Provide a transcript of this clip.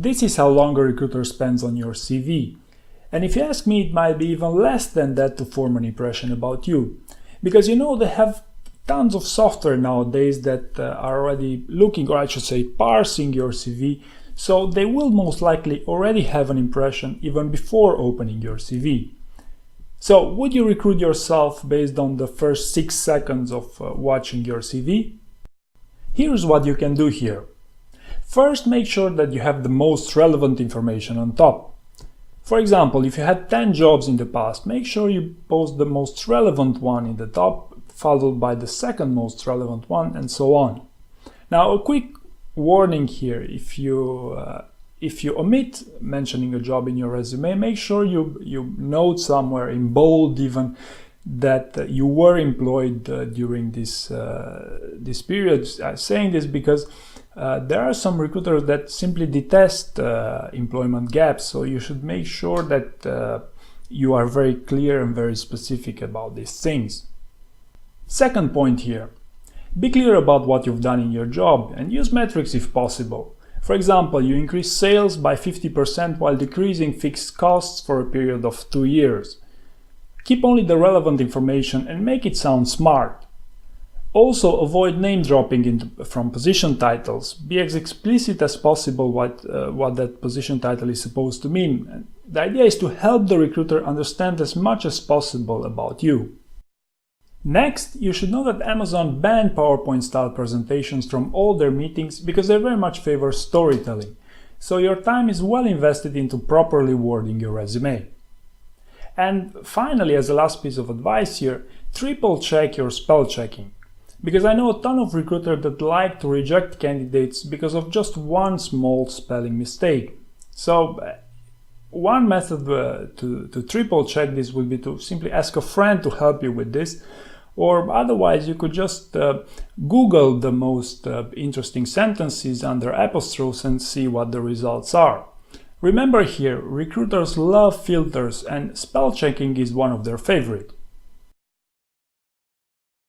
This is how long a recruiter spends on your CV. And if you ask me, it might be even less than that to form an impression about you. Because they have tons of software nowadays that are already looking, or I should say parsing your CV, so they will most likely already have an impression even before opening your CV. So would you recruit yourself based on the first 6 seconds of watching your CV? Here's what you can do here. First, make sure that you have the most relevant information on top. For example, if you had 10 jobs in the past, make sure you post the most relevant one in the top, followed by the second most relevant one, and so on. Now, a quick warning here: if you omit mentioning a job in your resume, make sure you note somewhere in bold even that you were employed during this period. I'm saying this because there are some recruiters that simply detest employment gaps, so you should make sure that you are very clear and very specific about these things. Second point here: be clear about what you've done in your job and use metrics if possible. For example, you increase sales by 50% while decreasing fixed costs for a period of 2 years. Keep only the relevant information and make it sound smart. Also, avoid name dropping from position titles. Be as explicit as possible what that position title is supposed to mean. The idea is to help the recruiter understand as much as possible about you. Next, you should know that Amazon banned PowerPoint-style presentations from all their meetings because they very much favor storytelling. So your time is well invested into properly wording your resume. And finally, as a last piece of advice here, triple check your spell checking. Because I know a ton of recruiters that like to reject candidates because of just one small spelling mistake. So one method to triple check this would be to simply ask a friend to help you with this, or otherwise you could just Google the most interesting sentences under apostrophes and see what the results are. Remember here, recruiters love filters and spell checking is one of their favorite.